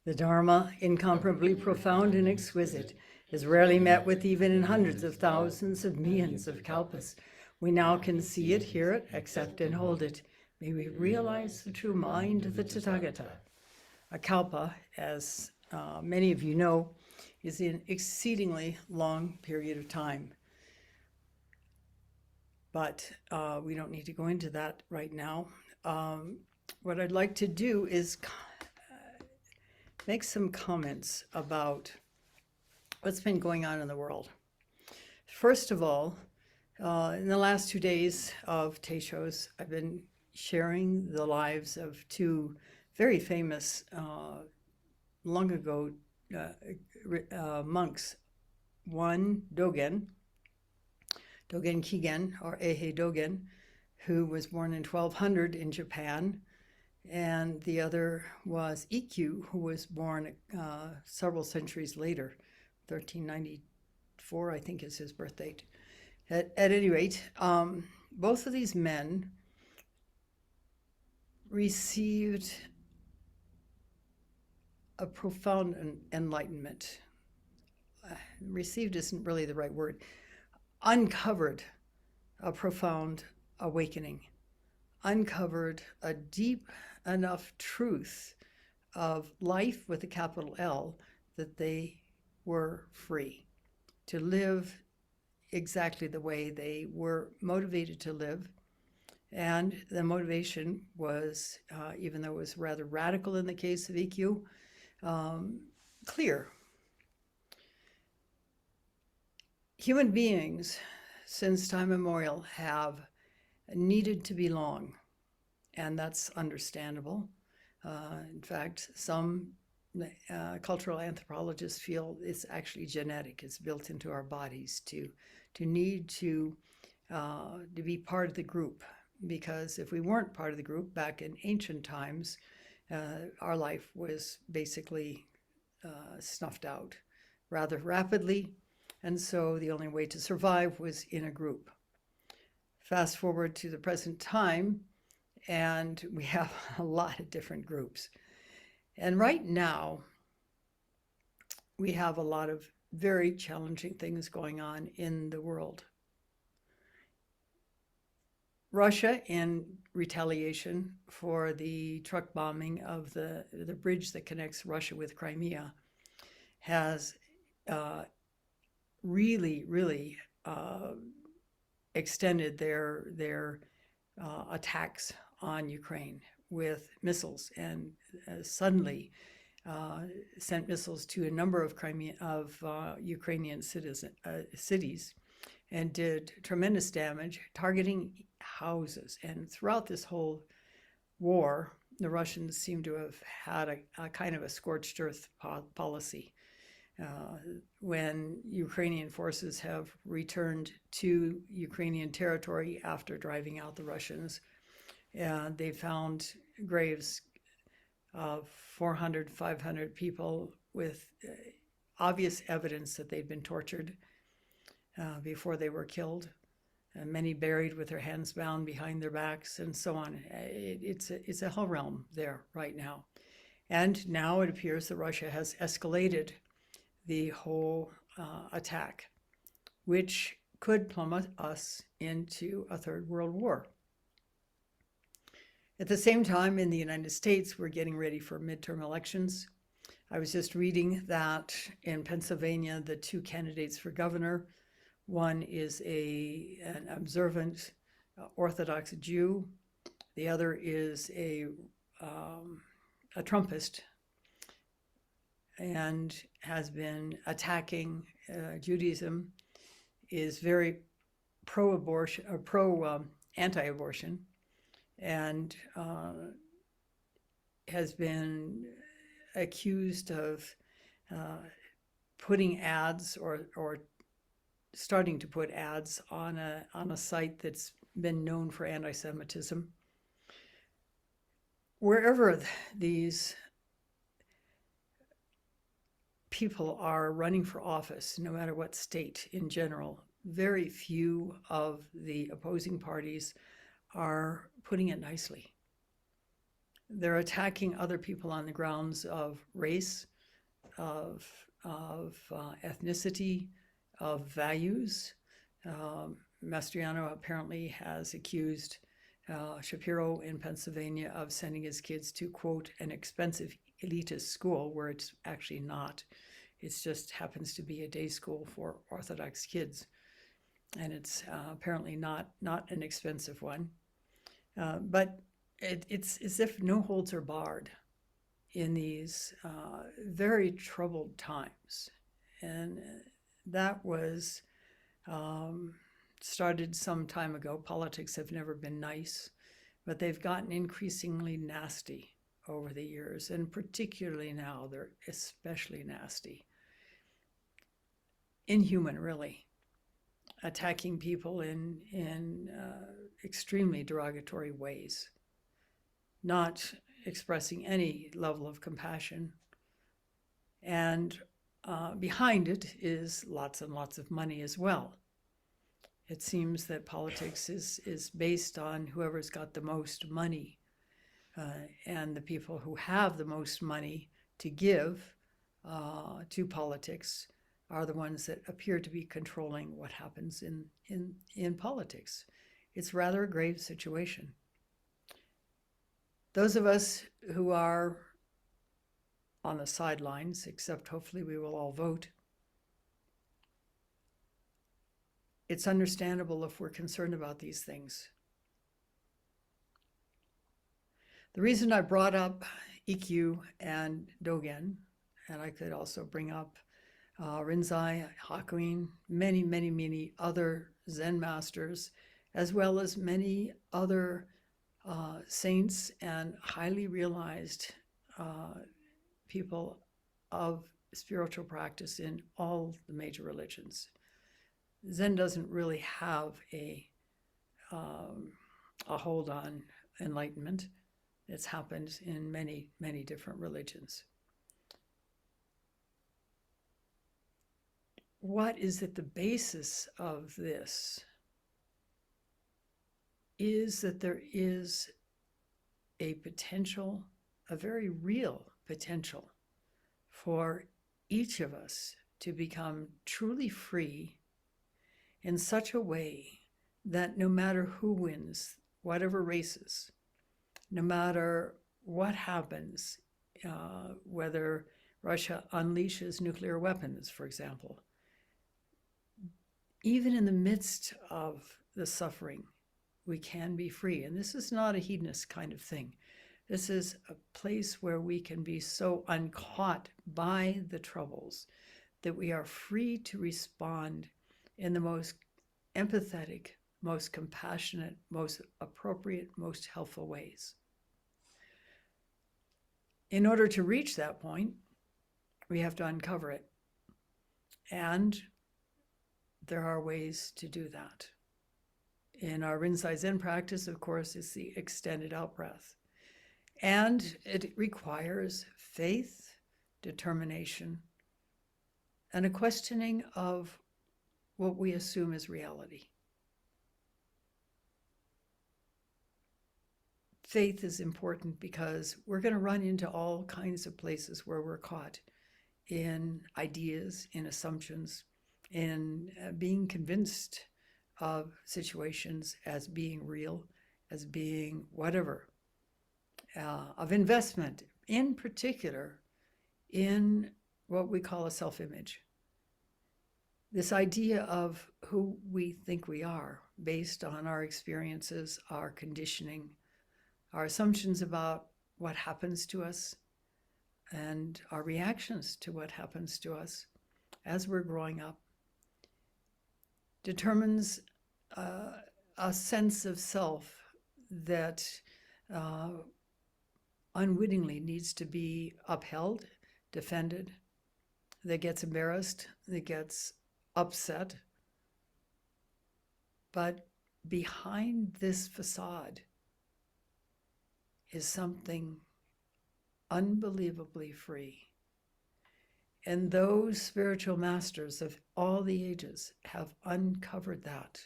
The Dharma, incomparably profound and exquisite, is rarely met with even in hundreds of thousands of millions of kalpas. We now can see it, hear it, accept and hold it. May we realize the true mind of the Tathagata. A kalpa, as many of you know, is an exceedingly long period of time. But we don't need to go into that right now. What I'd like to do is make some comments about what's been going on in the world. First of all, in the last 2 days of Teishos, I've been sharing the lives of two very famous, long ago monks. One, Dogen Kigen, or Eihei Dogen, who was born in 1200 in Japan, and the other was Ikkyu, who was born several centuries later, 1394, I think is his birth date. At any rate, both of these men received a profound enlightenment. Received isn't really the right word. Uncovered a profound awakening. Uncovered a deep enough truth of life with a capital L that they were free to live exactly the way they were motivated to live. And the motivation was, even though it was rather radical in the case of Ikkyu, clear. Human beings, since time immemorial, have needed to belong, and that's understandable. In fact, some cultural anthropologists feel it's actually genetic. It's built into our bodies to need to be part of the group, because if we weren't part of the group back in ancient times, our life was basically snuffed out rather rapidly, and so the only way to survive was in a group. Fast forward to the present time, and we have a lot of different groups. And right now, we have a lot of very challenging things going on in the world. Russia, in retaliation for the truck bombing of the bridge that connects Russia with Crimea, has really extended their attacks on Ukraine with missiles, and suddenly sent missiles to a number of Ukrainian cities, and did tremendous damage, targeting houses. And throughout this whole war, the Russians seem to have had a kind of a scorched earth policy. When Ukrainian forces have returned to Ukrainian territory after driving out the Russians, they found graves of 400, 500 people with obvious evidence that they'd been tortured before they were killed, and many buried with their hands bound behind their backs, and so on. It's a hell realm there right now. And now it appears that Russia has escalated the whole attack, which could plummet us into a third world war. At the same time, in the United States, we're getting ready for midterm elections. I was just reading that in Pennsylvania, the two candidates for governor, one is an observant Orthodox Jew, the other is a Trumpist, and has been attacking Judaism, is very pro-abortion, or anti-abortion, and has been accused of putting ads or starting to put ads on a site that's been known for anti-Semitism. Wherever these people are running for office, no matter what state in general, very few of the opposing parties are putting it nicely. They're attacking other people on the grounds of race, of ethnicity, of values. Mastriano apparently has accused Shapiro in Pennsylvania of sending his kids to, quote, an expensive elitist school, where it's actually not. It just happens to be a day school for Orthodox kids. And it's apparently not an expensive one. But it's as if no holds are barred in these very troubled times. And that was started some time ago. Politics have never been nice, but they've gotten increasingly nasty over the years, and particularly now they're especially nasty. Inhuman, really. Attacking people in extremely derogatory ways, not expressing any level of compassion. And behind it is lots and lots of money as well. It seems that politics is based on whoever's got the most money. And the people who have the most money to give to politics are the ones that appear to be controlling what happens in politics. It's rather a grave situation. Those of us who are on the sidelines, except hopefully we will all vote, it's understandable if we're concerned about these things. The reason I brought up Ikkyu and Dogen, and I could also bring up Rinzai, Hakuin, many other Zen masters, as well as many other saints and highly realized people of spiritual practice in all the major religions. Zen doesn't really have a hold on enlightenment. It's happened in many different religions. What is at the basis of this is that there is a potential, a very real potential, for each of us to become truly free in such a way that no matter who wins, whatever races, no matter what happens, whether Russia unleashes nuclear weapons, for example, even in the midst of the suffering, we can be free. And this is not a hedonist kind of thing. This is a place where we can be so uncaught by the troubles that we are free to respond in the most empathetic, most compassionate, most appropriate, most helpful ways. In order to reach that point, we have to uncover it. And there are ways to do that. In our Rinzai Zen practice, of course, it's the extended out-breath. And it requires faith, determination, and a questioning of what we assume is reality. Faith is important because we're going to run into all kinds of places where we're caught in ideas, in assumptions, in being convinced of situations as being real, as being whatever, of investment, in particular, in what we call a self-image. This idea of who we think we are based on our experiences, our conditioning, our assumptions about what happens to us, and our reactions to what happens to us as we're growing up, determines a sense of self that unwittingly needs to be upheld, defended, that gets embarrassed, that gets upset. But behind this facade is something unbelievably free. And those spiritual masters of all the ages have uncovered that.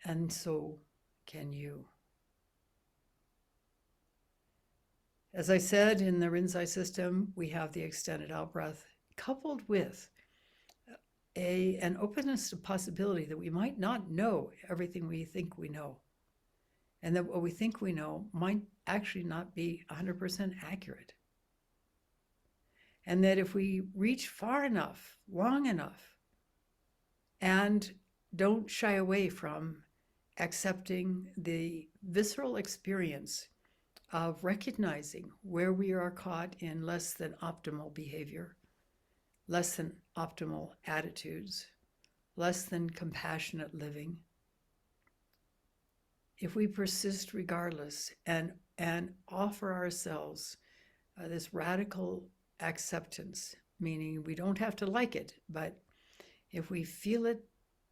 And so can you. As I said, in the Rinzai system, we have the extended out breath coupled with an openness to possibility that we might not know everything we think we know, and that what we think we know might actually not be 100% accurate. And that if we reach far enough, long enough, and don't shy away from accepting the visceral experience of recognizing where we are caught in less than optimal behavior, less than optimal attitudes, less than compassionate living, if we persist regardless and offer ourselves this radical acceptance, meaning we don't have to like it, but if we feel it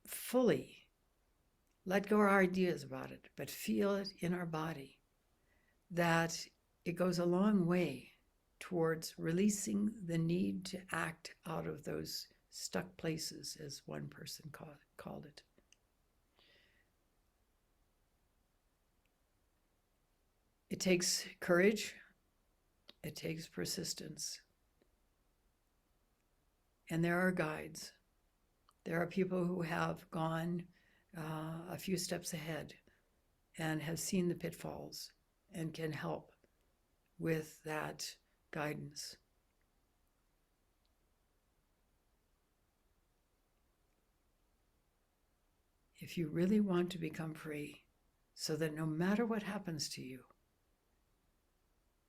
fully, let go of our ideas about it, but feel it in our body, that it goes a long way towards releasing the need to act out of those stuck places, as one person called it. It takes courage. It takes persistence. And there are guides. There are people who have gone a few steps ahead and have seen the pitfalls and can help with that guidance. If you really want to become free, so that no matter what happens to you,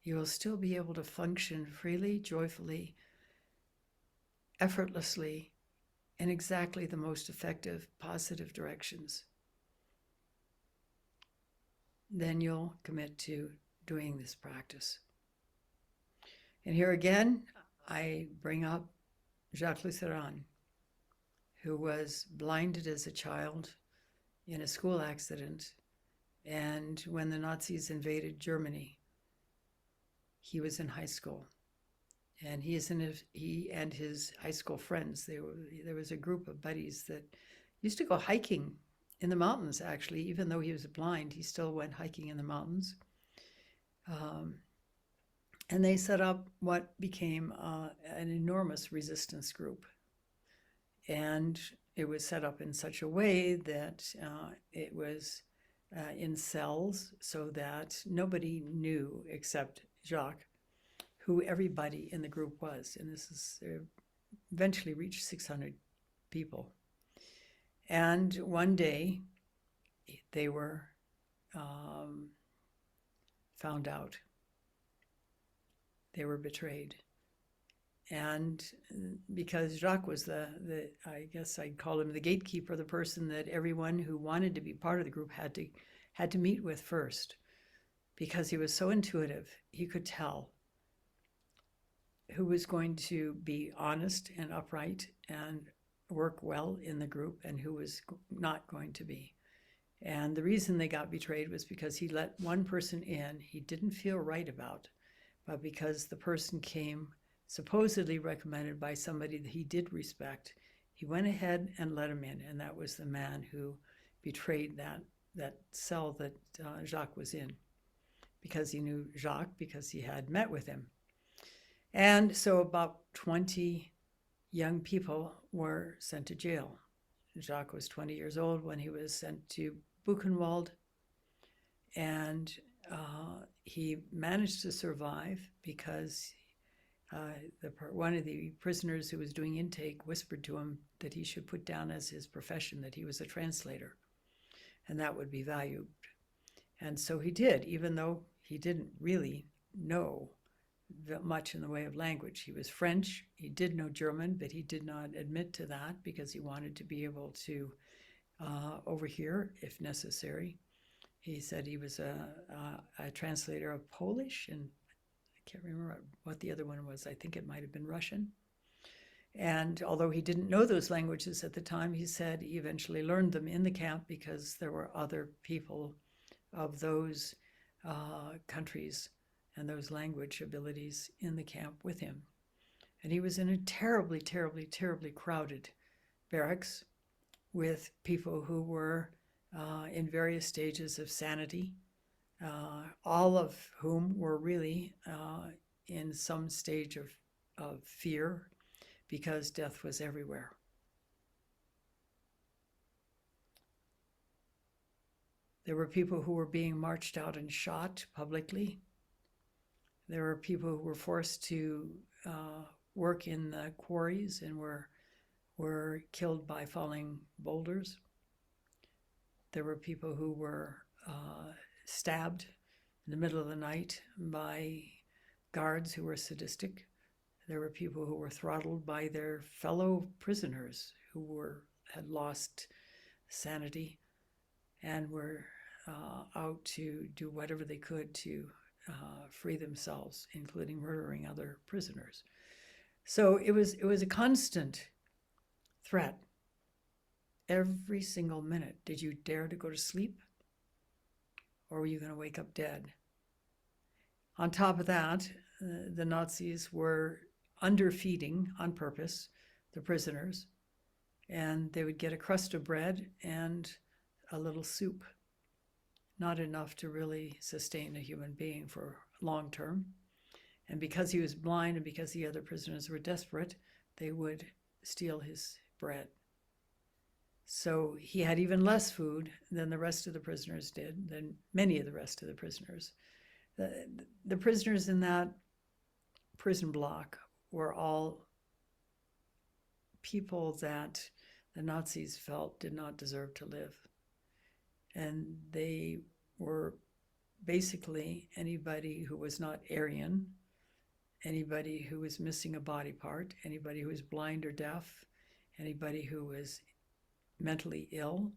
you will still be able to function freely, joyfully, effortlessly, in exactly the most effective, positive directions, then you'll commit to doing this practice. And here again, I bring up Jacques Lucéran, who was blinded as a child in a school accident. And when the Nazis invaded Germany, he was in high school. And he and his high school friends, there was a group of buddies that used to go hiking in the mountains, actually. Even though he was blind, he still went hiking in the mountains. And they set up what became an enormous resistance group. And it was set up in such a way that it was in cells, so that nobody knew except Jacques who everybody in the group was. And this is eventually reached 600 people. And one day they were found out. They were betrayed. And because Jacques was I guess I'd call him the gatekeeper, the person that everyone who wanted to be part of the group had to meet with first, because he was so intuitive, he could tell who was going to be honest and upright and work well in the group and who was not going to be. And the reason they got betrayed was because he let one person in he didn't feel right about, but because the person came supposedly recommended by somebody that he did respect, he went ahead and let him in. And that was the man who betrayed that cell that Jacques was in, because he knew Jacques, because he had met with him. And so about 20 young people were sent to jail. Jacques was 20 years old when he was sent to Buchenwald, and he managed to survive because one of the prisoners who was doing intake whispered to him that he should put down as his profession that he was a translator, and that would be valued. And so he did, even though he didn't really know much in the way of language. He was French, he did know German, but he did not admit to that because he wanted to be able to overhear if necessary. He said he was a translator of Polish, and I can't remember what the other one was. I think it might have been Russian. And although he didn't know those languages at the time, he said he eventually learned them in the camp because there were other people of those countries and those language abilities in the camp with him. And he was in a terribly, terribly, terribly crowded barracks with people who were in various stages of sanity, all of whom were really in some stage of fear because death was everywhere. There were people who were being marched out and shot publicly. There were people who were forced to work in the quarries and were killed by falling boulders. There were people who were stabbed in the middle of the night by guards who were sadistic. There were people who were throttled by their fellow prisoners who had lost sanity and were out to do whatever they could to free themselves, including murdering other prisoners. So it was a constant threat. Every single minute. Did you dare to go to sleep? Or were you going to wake up dead? On top of that, the Nazis were underfeeding on purpose the prisoners, and they would get a crust of bread and a little soup. Not enough to really sustain a human being for long term. And because he was blind and because the other prisoners were desperate, they would steal his bread. So he had even less food than the rest of the prisoners did, than many of the rest of the prisoners. The prisoners in that prison block were all people that the Nazis felt did not deserve to live. And they were basically anybody who was not Aryan, anybody who was missing a body part, anybody who was blind or deaf, anybody who was mentally ill,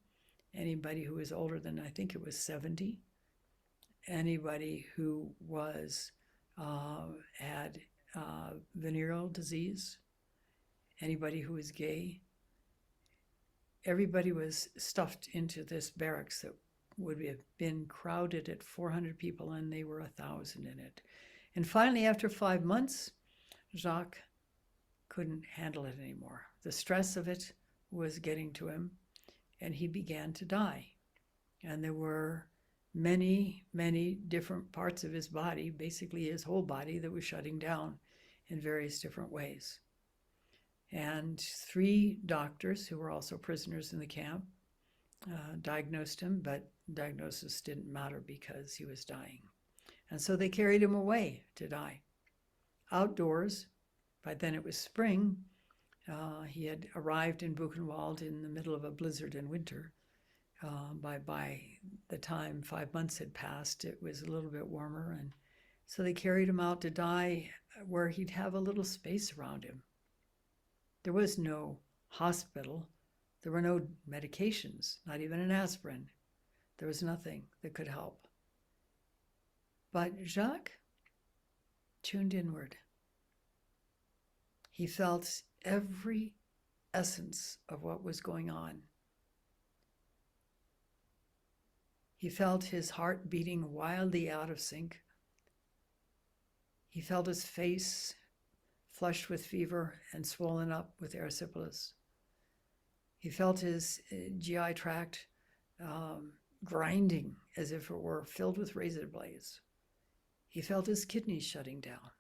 anybody who was older than, I think it was 70, anybody who was had venereal disease, anybody who was gay. Everybody was stuffed into this barracks that would have been crowded at 400 people, and they were 1,000 in it. And finally, after 5 months, Jacques couldn't handle it anymore. The stress of it was getting to him, and he began to die. And there were many, many different parts of his body, basically his whole body, that was shutting down in various different ways. And 3 doctors, who were also prisoners in the camp, diagnosed him, but diagnosis didn't matter because he was dying. And so they carried him away to die. Outdoors, by then it was spring, he had arrived in Buchenwald in the middle of a blizzard in winter. By the time 5 months had passed, it was a little bit warmer, and so they carried him out to die where he'd have a little space around him. There was no hospital. There were no medications, not even an aspirin. There was nothing that could help. But Jacques tuned inward. He felt every essence of what was going on. He felt his heart beating wildly out of sync. He felt his face flushed with fever and swollen up with erysipelas. He felt his GI tract grinding as if it were filled with razor blades. He felt his kidneys shutting down.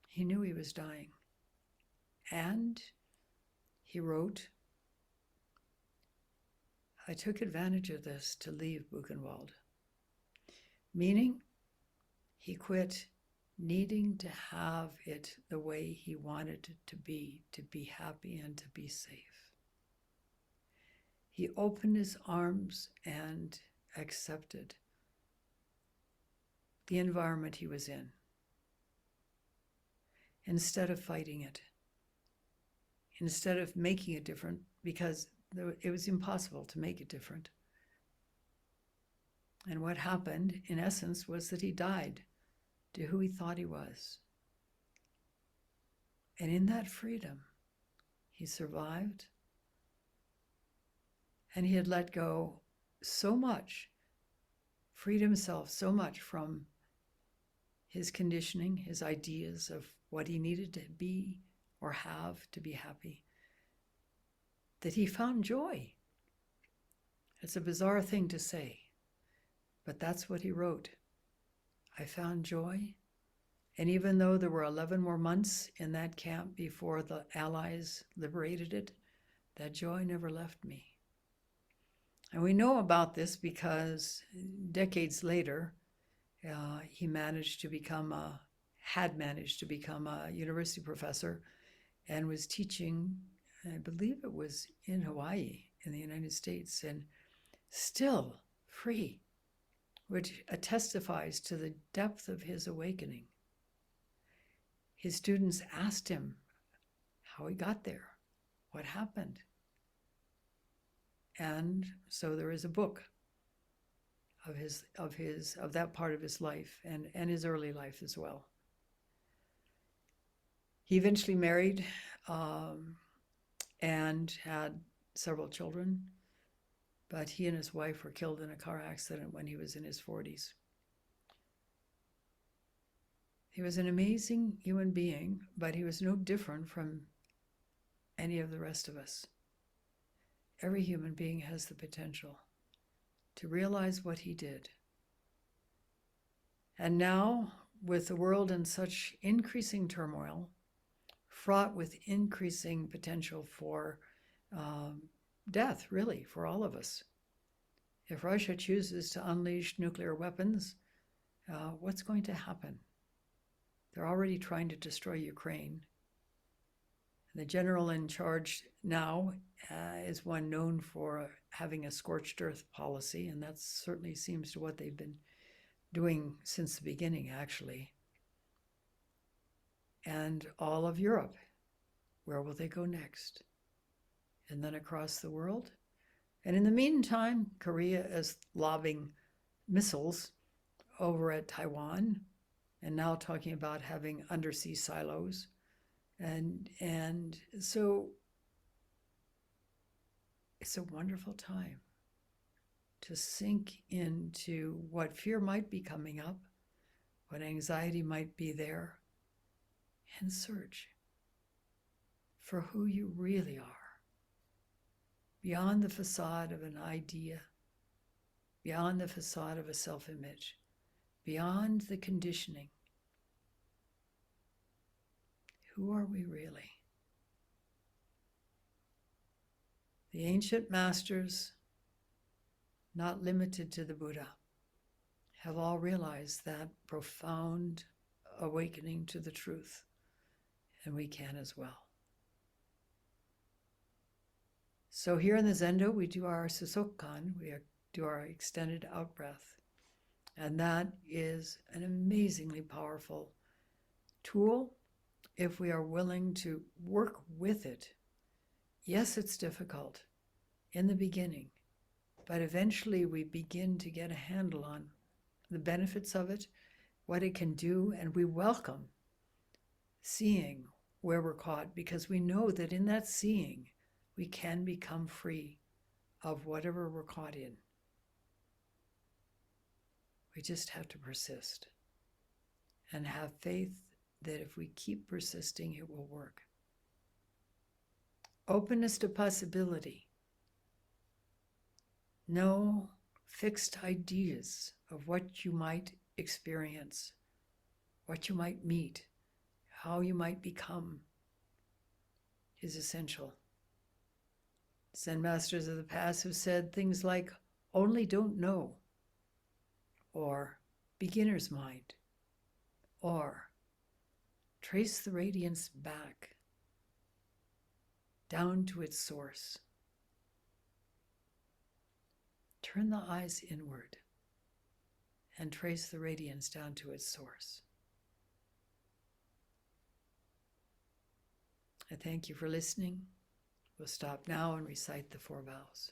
He knew he was dying. And he wrote, "I took advantage of this to leave Buchenwald," meaning he quit needing to have it the way he wanted it to be happy and to be safe. He opened his arms and accepted the environment he was in, instead of fighting it, instead of making it different, because it was impossible to make it different. And what happened, in essence, was that he died to who he thought he was. And in that freedom, he survived, and he had let go so much, freed himself so much from his conditioning, his ideas of what he needed to be or have to be happy, that he found joy. It's a bizarre thing to say, But that's what he wrote. I found joy. And even though there were 11 more months in that camp before the Allies liberated it, that joy never left me. And we know about this because decades later, he had managed to become a university professor and was teaching, I believe it was in Hawaii in the United States, and still free, which testifies to the depth of his awakening. His students asked him how he got there, what happened. And so there is a book of that part of his life and his early life as well. He eventually married and had several children, but he and his wife were killed in a car accident when he was in his 40s. He was an amazing human being, but he was no different from any of the rest of us. Every human being has the potential to realize what he did. And now, with the world in such increasing turmoil, fraught with increasing potential for death, really, for all of us. If Russia chooses to unleash nuclear weapons, what's going to happen? They're already trying to destroy Ukraine. The general in charge now is one known for having a scorched earth policy, and that certainly seems to what they've been doing since the beginning, actually. And all of Europe, where will they go next? And then across the world? And in the meantime, Korea is lobbing missiles over at Taiwan, and now talking about having undersea silos. And so it's a wonderful time to sink into what fear might be coming up, what anxiety might be there, and search for who you really are, beyond the facade of an idea, beyond the facade of a self-image, beyond the conditioning. Who are we really? The ancient masters, not limited to the Buddha, have all realized that profound awakening to the truth, and we can as well. So here in the Zendo, we do our Susokan, we do our extended out-breath, and that is an amazingly powerful tool if we are willing to work with it. Yes, it's difficult in the beginning, but eventually we begin to get a handle on the benefits of it, what it can do, and we welcome seeing where we're caught, because we know that in that seeing, we can become free of whatever we're caught in. We just have to persist and have faith that if we keep persisting, it will work. Openness to possibility. No fixed ideas of what you might experience, what you might meet, how you might become is essential. Zen masters of the past have said things like, only don't know, or beginner's mind, or trace the radiance back, down to its source. Turn the eyes inward and trace the radiance down to its source. I thank you for listening. We'll stop now and recite the 4 vows.